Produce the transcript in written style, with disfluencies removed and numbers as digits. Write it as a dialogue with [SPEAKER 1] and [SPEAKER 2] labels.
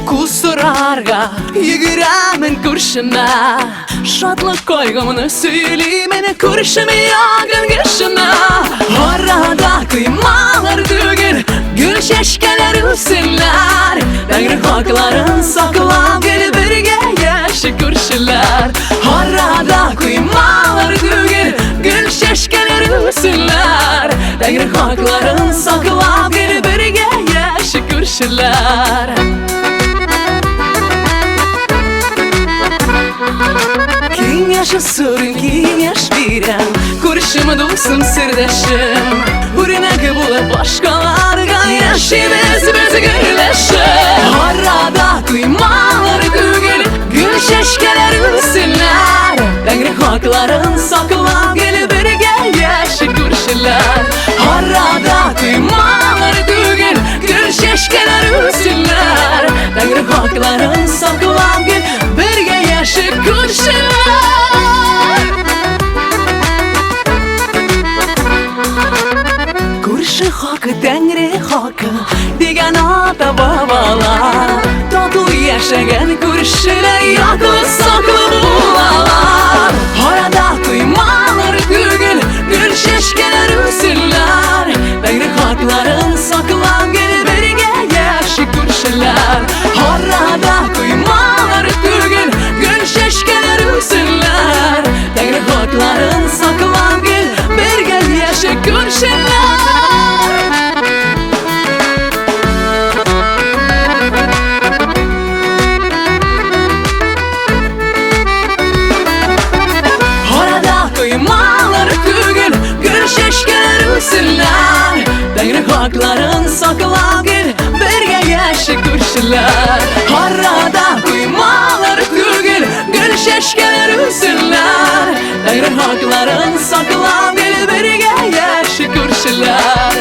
[SPEAKER 1] kusturarga yuguramen kurşuna. Şadlık koygumunu söyleymen kurşumu yağın gışına. Orada kıymalar düğün, gül şeşkeler üstünler. Dengri hakların saklan gel birge yaşı kurşular. Orada kıymalar düğün, gül şeşkeler üstünler. Dengri hakların saklan gel birge yaşı kurşular. Yaşasın ki yaş birem kurşumu dostum sırdaşım. Hürüne bulup başkalarga yaşımız biz gülleşim. Arada kıymalar düğün, gül şeşkeler üstünler. Dengri hakların saklan gel birge yaşı kurşular. Arada kıymalar düğün, gül şeşkeler üstünler. Dengri hakların saklan gel birge yaşı kurşular. Hakkı Tengri hakkı digen ata babalar. Tatlı yaşayan kurşuna yaklı saklı bulalar. Orada kıymalar düğün, gül şeşkeler üstünler. Tengri hakların saklan gel birge yaşı kurşular. Orada kıymalar düğün, gül şeşkeler üstünler. Tengri hakların saklan gel birge yaşı kurşular. Dengri hakların saklan gel birge yaşı kurşular. Arada kıymalar düğün, gül şeşkeler üstünler. Dengri hakların saklan gel birge yaşı kurşular.